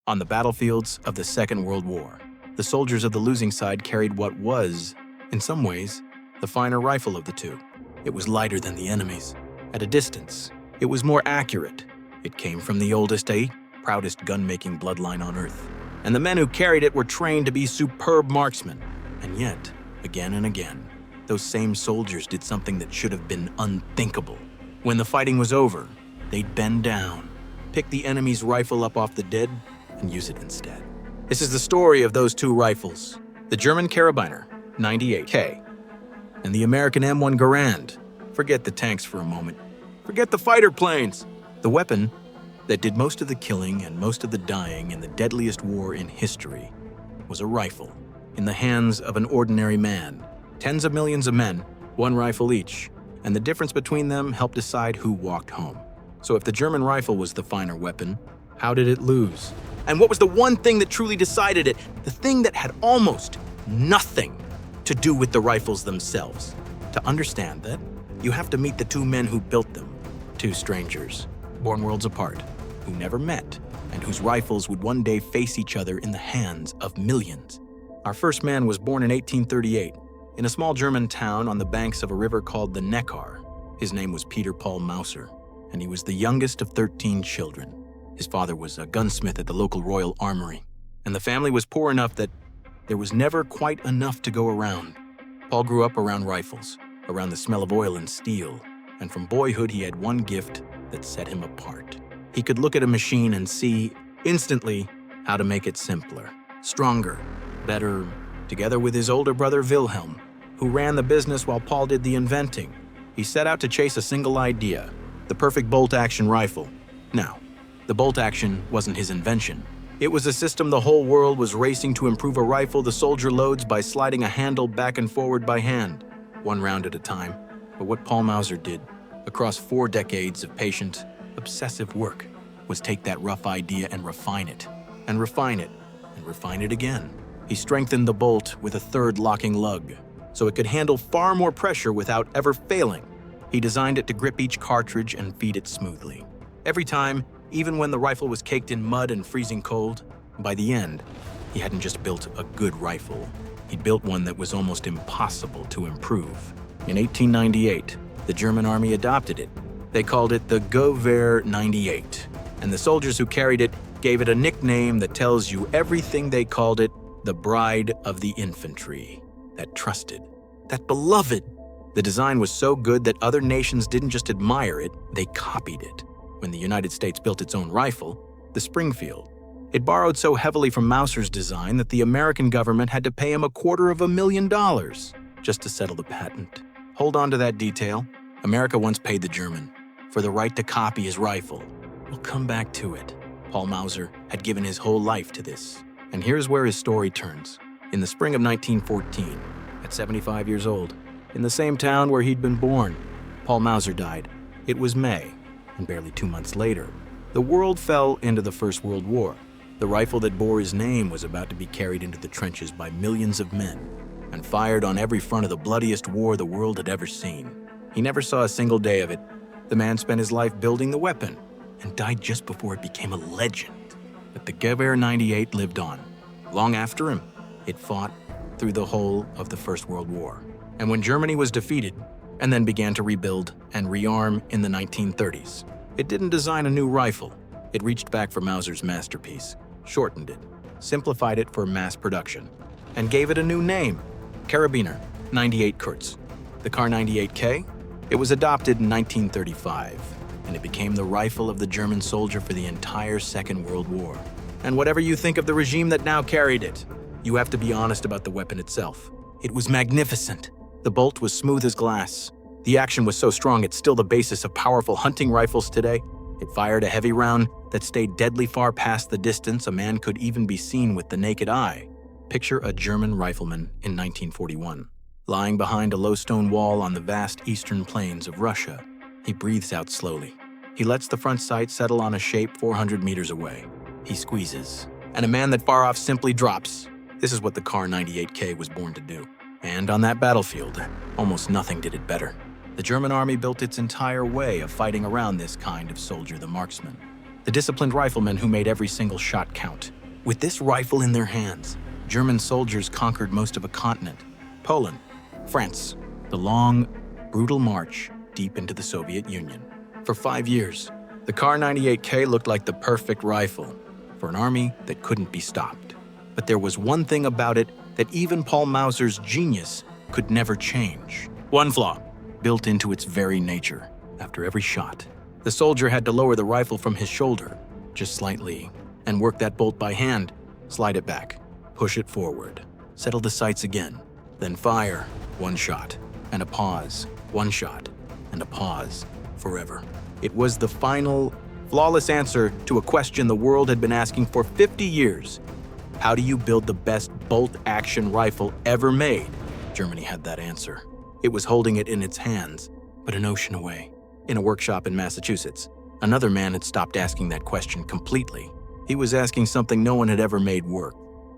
On the battlefields of the Second World War, the soldiers of the losing side carried what was, in some ways, the finer rifle of the two. It was lighter than the enemy's. At a distance, it was more accurate. It came from the oldest, proudest gun-making bloodline on Earth. And the men who carried it were trained to be superb marksmen. And yet, again and again, those same soldiers did something that should have been unthinkable. When the fighting was over, they'd bend down, pick the enemy's rifle up off the dead, and use it instead. This is the story of those two rifles, the German Karabiner 98K and the American M1 Garand. Forget the tanks for a moment. Forget the fighter planes. The weapon that did most of the killing and most of the dying in the deadliest war in history was a rifle in the hands of an ordinary man. Tens of millions of men, one rifle each, and the difference between them helped decide who walked home. So if the German rifle was the finer weapon, how did it lose? And what was the one thing that truly decided it? The thing that had almost nothing to do with the rifles themselves. To understand that, you have to meet the two men who built them. Two strangers, born worlds apart, who never met, and whose rifles would one day face each other in the hands of millions. Our first man was born in 1838 in a small German town on the banks of a river called the Neckar. His name was Peter Paul Mauser, and he was the youngest of 13 children. His father was a gunsmith at the local Royal Armory, and the family was poor enough that there was never quite enough to go around. Paul grew up around rifles, around the smell of oil and steel, and from boyhood he had one gift that set him apart. He could look at a machine and see instantly how to make it simpler, stronger, better, together with his older brother Wilhelm, who ran the business while Paul did the inventing. He set out to chase a single idea, the perfect bolt-action rifle. Now, the bolt-action wasn't his invention. It was a system the whole world was racing to improve a rifle the soldier loads by sliding a handle back and forward by hand, one round at a time. But what Paul Mauser did, across 4 decades of patient, obsessive work, was take that rough idea and refine it, and refine it, and refine it again. He strengthened the bolt with a third locking lug, so it could handle far more pressure without ever failing. He designed it to grip each cartridge and feed it smoothly. Every time, even when the rifle was caked in mud and freezing cold, by the end, he hadn't just built a good rifle. He'd built one that was almost impossible to improve. In 1898, the German army adopted it. They called it the Gewehr 98, and the soldiers who carried it gave it a nickname that tells you everything. They called it the Bride of the Infantry. That trusted, that beloved. The design was so good that other nations didn't just admire it, they copied it. When the United States built its own rifle, the Springfield, it borrowed so heavily from Mauser's design that the American government had to pay him $250,000 just to settle the patent. Hold on to that detail. America once paid the German for the right to copy his rifle. We'll come back to it. Paul Mauser had given his whole life to this. And here's where his story turns. In the spring of 1914, at 75 years old, in the same town where he'd been born, Paul Mauser died. It was May, and barely 2 months later, the world fell into the First World War. The rifle that bore his name was about to be carried into the trenches by millions of men and fired on every front of the bloodiest war the world had ever seen. He never saw a single day of it. The man spent his life building the weapon and died just before it became a legend. But the Gewehr 98 lived on. Long after him, it fought through the whole of the First World War. And when Germany was defeated and then began to rebuild and rearm in the 1930s, it didn't design a new rifle. It reached back for Mauser's masterpiece, shortened it, simplified it for mass production, and gave it a new name, Karabiner 98 Kurz. The Kar98k, it was adopted in 1935, and it became the rifle of the German soldier for the entire Second World War. And whatever you think of the regime that now carried it, you have to be honest about the weapon itself. It was magnificent. The bolt was smooth as glass. The action was so strong it's still the basis of powerful hunting rifles today. It fired a heavy round that stayed deadly far past the distance a man could even be seen with the naked eye. Picture a German rifleman in 1941, lying behind a low stone wall on the vast eastern plains of Russia. He breathes out slowly. He lets the front sight settle on a shape 400 meters away. He squeezes, and a man that far off simply drops. This is what the Kar98k was born to do. And on that battlefield, almost nothing did it better. The German army built its entire way of fighting around this kind of soldier, the marksman. The disciplined rifleman who made every single shot count. With this rifle in their hands, German soldiers conquered most of a continent, Poland, France, the long, brutal march deep into the Soviet Union. For 5 years, the Kar98k looked like the perfect rifle for an army that couldn't be stopped. But there was one thing about it that even Paul Mauser's genius could never change. One flaw, built into its very nature. After every shot, the soldier had to lower the rifle from his shoulder, just slightly, and work that bolt by hand, slide it back, push it forward, settle the sights again, then fire, one shot, and a pause, one shot, and a pause, forever. It was the final, flawless answer to a question the world had been asking for 50 years. How do you build the best bolt-action rifle ever made? Germany had that answer. It was holding it in its hands, but an ocean away. In a workshop in Massachusetts, another man had stopped asking that question completely. He was asking something no one had ever made work.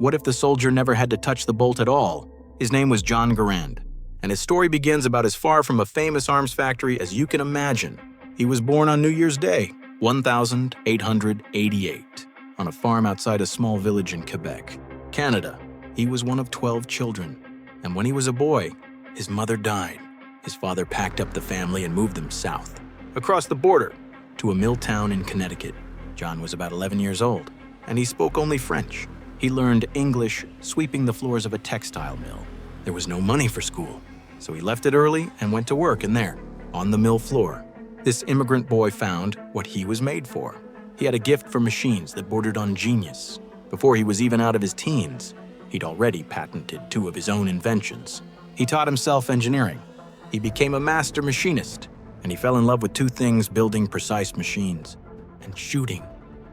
What if the soldier never had to touch the bolt at all? His name was John Garand, and his story begins about as far from a famous arms factory as you can imagine. He was born on New Year's Day, 1888, on a farm outside a small village in Quebec, Canada. He was one of 12 children, and when he was a boy, his mother died. His father packed up the family and moved them south, across the border, to a mill town in Connecticut. John was about 11 years old, and he spoke only French. He learned English sweeping the floors of a textile mill. There was no money for school, so he left it early and went to work in there, on the mill floor. This immigrant boy found what he was made for. He had a gift for machines that bordered on genius. Before he was even out of his teens, he'd already patented 2 of his own inventions. He taught himself engineering. He became a master machinist, and he fell in love with 2 things: building precise machines and shooting.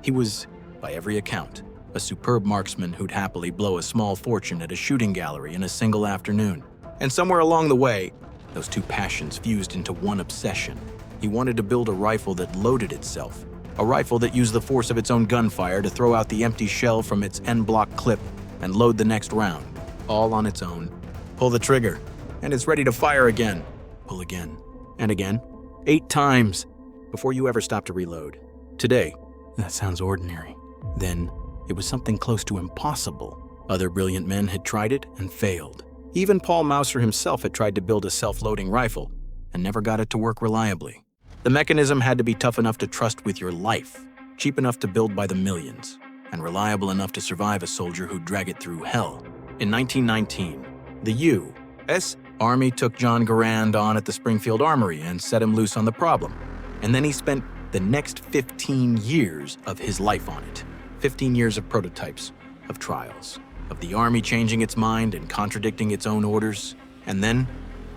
He was, by every account, a superb marksman who'd happily blow a small fortune at a shooting gallery in a single afternoon. And somewhere along the way, those 2 passions fused into one obsession. He wanted to build a rifle that loaded itself, a rifle that used the force of its own gunfire to throw out the empty shell from its en-bloc clip and load the next round, all on its own. Pull the trigger, and it's ready to fire again. Pull again, and again, 8 times, before you ever stop to reload. Today, that sounds ordinary. Then, it was something close to impossible. Other brilliant men had tried it and failed. Even Paul Mauser himself had tried to build a self-loading rifle and never got it to work reliably. The mechanism had to be tough enough to trust with your life, cheap enough to build by the millions, and reliable enough to survive a soldier who'd drag it through hell. In 1919, the U.S. Army took John Garand on at the Springfield Armory and set him loose on the problem. And then he spent the next 15 years of his life on it. 15 years of prototypes, of trials, of the Army changing its mind and contradicting its own orders. And then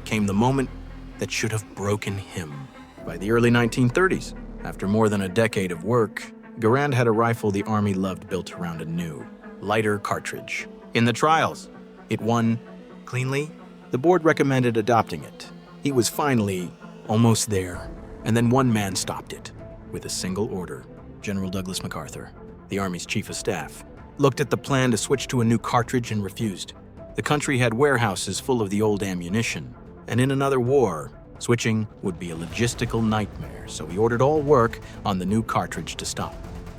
came the moment that should have broken him. By the early 1930s, after more than a decade of work, Garand had a rifle the Army loved built around a new, lighter cartridge. In the trials, it won cleanly. The board recommended adopting it. He was finally almost there, and then one man stopped it with a single order. General Douglas MacArthur, the Army's chief of staff, looked at the plan to switch to a new cartridge and refused. The country had warehouses full of the old ammunition, and in another war, switching would be a logistical nightmare, so he ordered all work on the new cartridge to stop.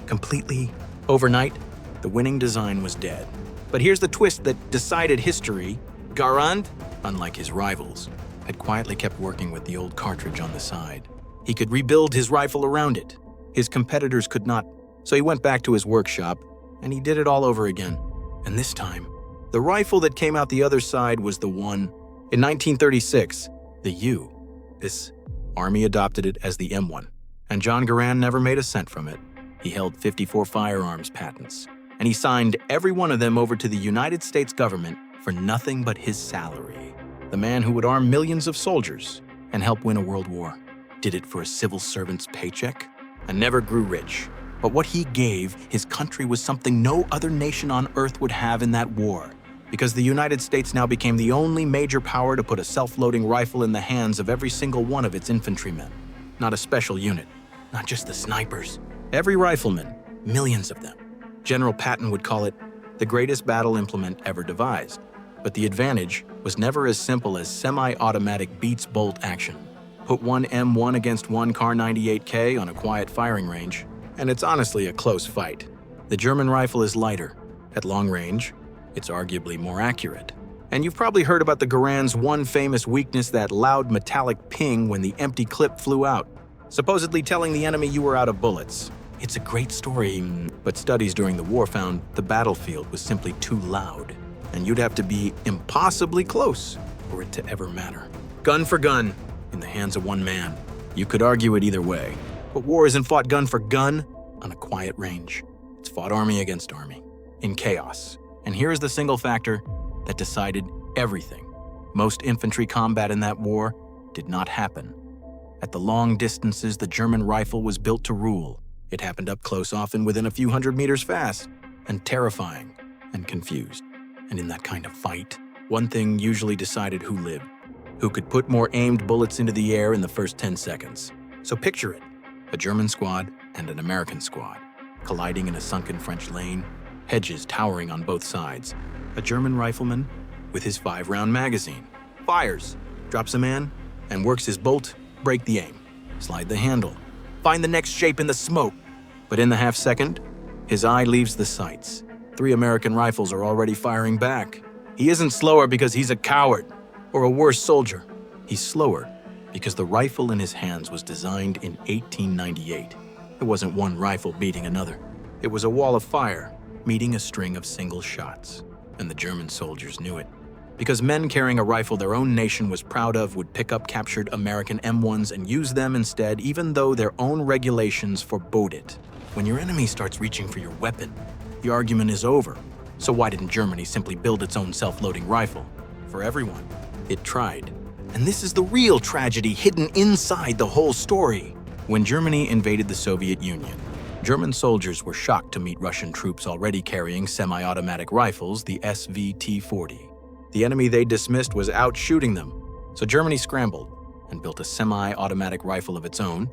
Completely overnight, the winning design was dead. But here's the twist that decided history. Garand, unlike his rivals, had quietly kept working with the old cartridge on the side. He could rebuild his rifle around it. His competitors could not, so he went back to his workshop, and he did it all over again. And this time, the rifle that came out the other side was the one. In 1936, the U.S. Army adopted it as the M1, and John Garand never made a cent from it. He held 54 firearms patents, and he signed every one of them over to the United States government for nothing but his salary. The man who would arm millions of soldiers and help win a world war did it for a civil servant's paycheck and never grew rich. But what he gave his country was something no other nation on earth would have in that war, because the United States now became the only major power to put a self-loading rifle in the hands of every single one of its infantrymen. Not a special unit, not just the snipers. Every rifleman, millions of them. General Patton would call it the greatest battle implement ever devised. But the advantage was never as simple as semi-automatic beats bolt action. Put one M1 against one Kar98k on a quiet firing range, and it's honestly a close fight. The German rifle is lighter. At long range, it's arguably more accurate. And you've probably heard about the Garand's one famous weakness, that loud metallic ping when the empty clip flew out, supposedly telling the enemy you were out of bullets. It's a great story, but studies during the war found the battlefield was simply too loud, and you'd have to be impossibly close for it to ever matter. Gun for gun, in the hands of one man. You could argue it either way, but war isn't fought gun for gun on a quiet range. It's fought army against army, in chaos. And here's the single factor that decided everything. Most infantry combat in that war did not happen. At the long distances, the German rifle was built to rule. It happened up close, often within a few hundred meters fast, and terrifying and confused. And in that kind of fight, one thing usually decided who lived, who could put more aimed bullets into the air in the first 10 seconds. So picture it, a German squad and an American squad, colliding in a sunken French lane, hedges towering on both sides. A German rifleman, with his 5-round magazine, fires, drops a man, and works his bolt, break the aim, slide the handle, find the next shape in the smoke. But in the half second, his eye leaves the sights. 3 American rifles are already firing back. He isn't slower because he's a coward or a worse soldier. He's slower because the rifle in his hands was designed in 1898. It wasn't one rifle beating another. It was a wall of fire meeting a string of single shots. And the German soldiers knew it, because men carrying a rifle their own nation was proud of would pick up captured American M1s and use them instead, even though their own regulations forbade it. When your enemy starts reaching for your weapon, the argument is over. So why didn't Germany simply build its own self-loading rifle? For everyone, it tried. And this is the real tragedy hidden inside the whole story. When Germany invaded the Soviet Union, German soldiers were shocked to meet Russian troops already carrying semi-automatic rifles, the SVT-40. The enemy they dismissed was out shooting them, so Germany scrambled and built a semi-automatic rifle of its own,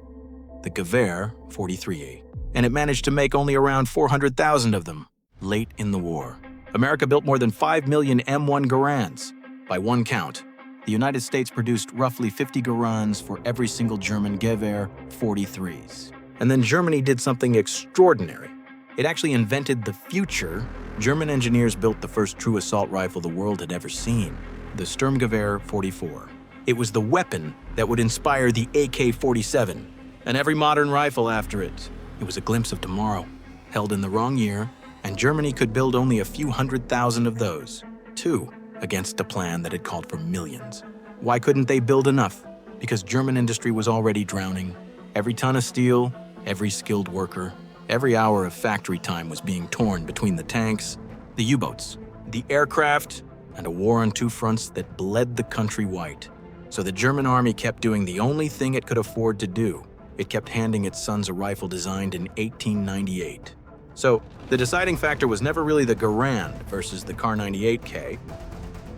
the Gewehr 43A, and it managed to make only around 400,000 of them late in the war. America built more than 5 million M1 Garands. By one count, the United States produced roughly 50 Garands for every single German Gewehr 43s. And then Germany did something extraordinary. It actually invented the future. German engineers built the first true assault rifle the world had ever seen, the Sturmgewehr 44. It was the weapon that would inspire the AK-47 and every modern rifle after it. It was a glimpse of tomorrow, held in the wrong year, and Germany could build only a few 100,000 of those, 2 against a plan that had called for millions. Why couldn't they build enough? Because German industry was already drowning. Every ton of steel, every skilled worker, every hour of factory time was being torn between the tanks, the U-boats, the aircraft, and a war on 2 fronts that bled the country white. So the German army kept doing the only thing it could afford to do. It kept handing its sons a rifle designed in 1898. So the deciding factor was never really the Garand versus the Kar98k.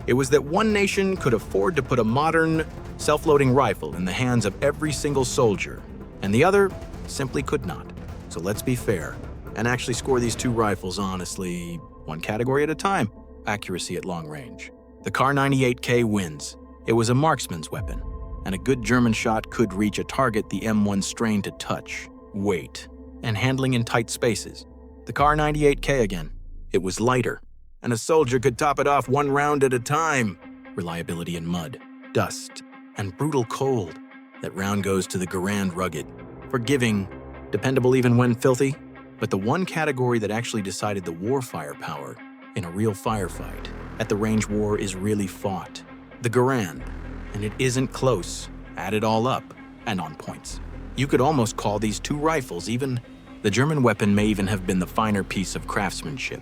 It was that one nation could afford to put a modern, self-loading rifle in the hands of every single soldier, and the other simply could not. So let's be fair and actually score these 2 rifles honestly, one category at a time. Accuracy at long range. The Kar98k wins. It was a marksman's weapon, and a good German shot could reach a target the M1 strained to touch, weight, and handling in tight spaces. The Kar98k again. It was lighter, and a soldier could top it off 1 round at a time. Reliability in mud, dust, and brutal cold. That round goes to the Garand, rugged, forgiving, dependable even when filthy. But the one category that actually decided the war firepower in a real firefight at the range war is really fought. The Garand. And it isn't close. Add it all up, and on points. You could almost call these 2 rifles even. The German weapon may even have been the finer piece of craftsmanship.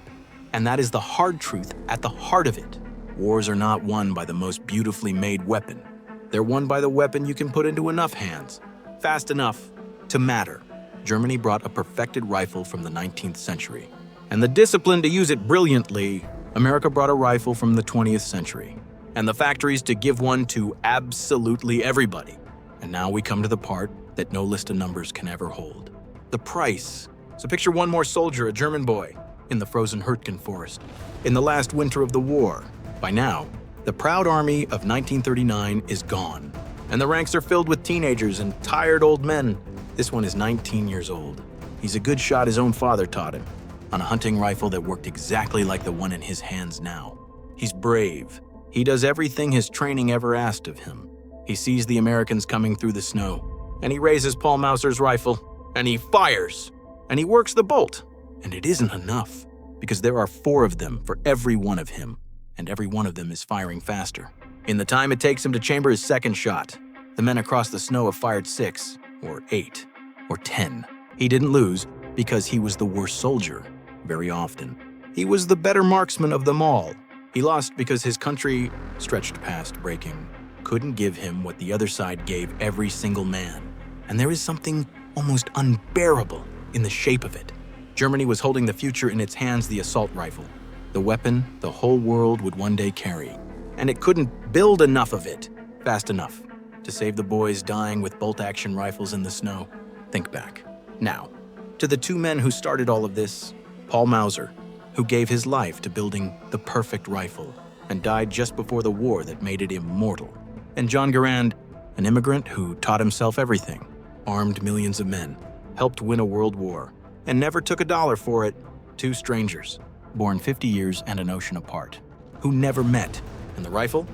And that is the hard truth at the heart of it. Wars are not won by the most beautifully made weapon. They're won by the weapon you can put into enough hands, fast enough to matter. Germany brought a perfected rifle from the 19th century. And the discipline to use it brilliantly, America brought a rifle from the 20th century. And the factories to give one to absolutely everybody. And now we come to the part that no list of numbers can ever hold. The price. So picture one more soldier, a German boy, in the frozen Hurtgen forest, in the last winter of the war. By now, the proud army of 1939 is gone, and the ranks are filled with teenagers and tired old men. This one is 19 years old. He's a good shot his own father taught him, on a hunting rifle that worked exactly like the one in his hands now. He's brave. He does everything his training ever asked of him. He sees the Americans coming through the snow, and he raises Paul Mauser's rifle, and he fires, and he works the bolt. And it isn't enough, because there are 4 of them for every one of him, and every one of them is firing faster. In the time it takes him to chamber his second shot, the men across the snow have fired 6, or 8, or 10. He didn't lose because he was the worst soldier, very often. He was the better marksman of them all. He lost because his country, stretched past breaking, couldn't give him what the other side gave every single man. And there is something almost unbearable in the shape of it. Germany was holding the future in its hands, the assault rifle, the weapon the whole world would one day carry. And it couldn't build enough of it fast enough to save the boys dying with bolt-action rifles in the snow. Think back. Now, to the 2 men who started all of this, Paul Mauser, who gave his life to building the perfect rifle and died just before the war that made it immortal, and John Garand, an immigrant who taught himself everything, armed millions of men, helped win a world war, and never took a dollar for it. 2 strangers, born 50 years and an ocean apart, who never met. And the rifle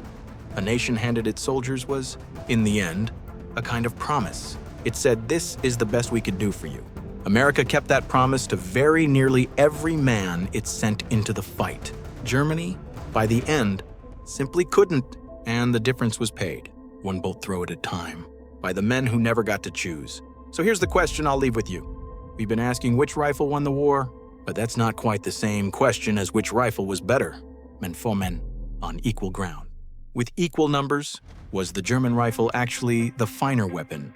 a nation handed its soldiers was, in the end, a kind of promise. It said, this is the best we could do for you. America kept that promise to very nearly every man it sent into the fight. Germany, by the end, simply couldn't, and the difference was paid, 1 bolt throw at a time, by the men who never got to choose. So here's the question I'll leave with you. We've been asking which rifle won the war, but that's not quite the same question as which rifle was better. Men for men, on equal ground. With equal numbers, was the German rifle actually the finer weapon?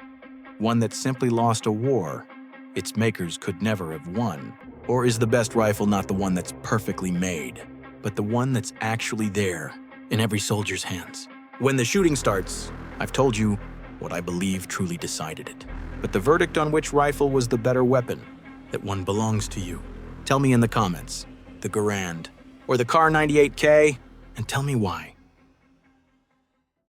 One that simply lost a war its makers could never have won? Or is the best rifle not the one that's perfectly made, but the one that's actually there in every soldier's hands? When the shooting starts, I've told you what I believe truly decided it. But the verdict on which rifle was the better weapon, that one belongs to you. Tell me in the comments, the Garand or the Kar98k, and tell me why.